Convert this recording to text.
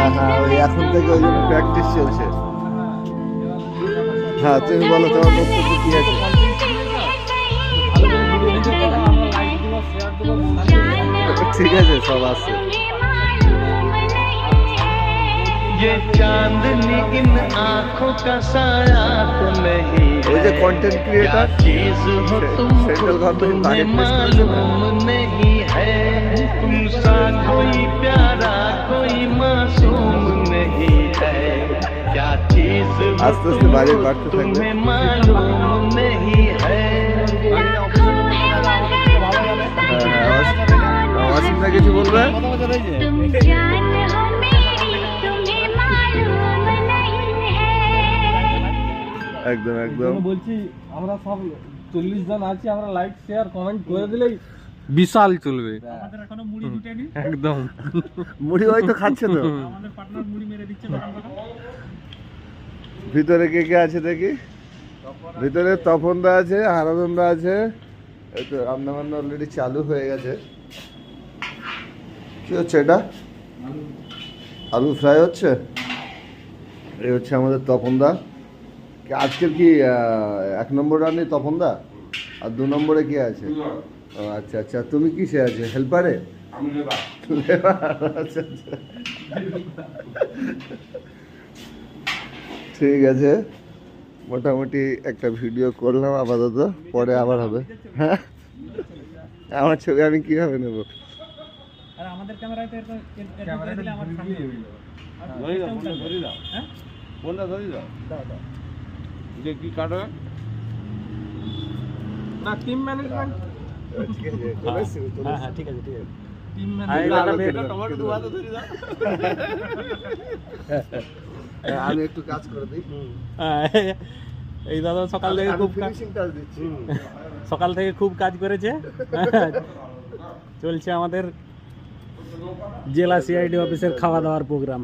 হ্যাঁ হ্যাঁ, ওই এখন থেকে ওই জন্য প্র্যাকটিস চলছে। হ্যাঁ তুমি বলো তোমার বক্তব্য কি আছে? ঠিক আছে, সব আছে। ये चांदनी इन आँखों का साया तो नहीं ওই যে है, কন্টেন্ট ক্রিয়েটার चीज हो सेंट्रल तुमको तुम्हें गवर्नमेंट मालूम नहीं है, तुमसा कोई प्यारा कोई मासूम नहीं है, क्या चीज हो आस्ते आस्ते बारी बांटते तुमको থাকবে। तुम्हें मालूम नहीं है। হ্যাঁ হ্যাঁ, অসীমদা কিছু বলবে? একদম একদম। বলছি আমরা সব 40 জন আছি, আমরা লাইক শেয়ার কমেন্ট করে দিলেই বিশাল চলবে। আমাদের এখনো মুড়ি জুটেনি। একদম মুড়ি হয়তো খাচ্ছে তো। আমাদের পার্টনার মুড়ি মেরে দিচ্ছে দোকান দোকান। ভিতরে কে কে আছে দেখি? ভিতরে তপনদা আছে, হারাধনদা আছে। এই তো রান্না বান্না অলরেডি চালু হয়ে গেছে। কি হচ্ছে এটা? আলু ফ্রাই হচ্ছে। এই হচ্ছে আমাদের তপনদা। আজকের কি 1 নম্বর রান্নি তপনদা? আর 2 নম্বরে কে আছে? ও আচ্ছা আচ্ছা, তুমি কিসে আছে? হেল্পারে? আচ্ছা আচ্ছা, ঠিক আছে। মোটামুটি একটা ভিডিও করলাম আপাতত, পরে আবার হবে। হ্যাঁ, আমার ছবি আমি কিভাবে নেব? আর আমাদের ক্যামেরায় তো এরকম ক্যামেরা দিলে আমার সামনে ধরে দাও, হ্যাঁ ফোনটা ধরে দাও। যে কি কাটো না, টিম ম্যানেজমেন্ট। হ্যাঁ ঠিক আছে ঠিক আছে। টিম আমি একটু কাজ করে দিই। এই দাদা সকাল থেকে খুব ফিনিশিং টাচ দিচ্ছি। সকাল থেকে খুব কাজ করেছে। চলছে আমাদের জেলা সিআইডি অফিসের খাওয়া দাওয়ার প্রোগ্রাম।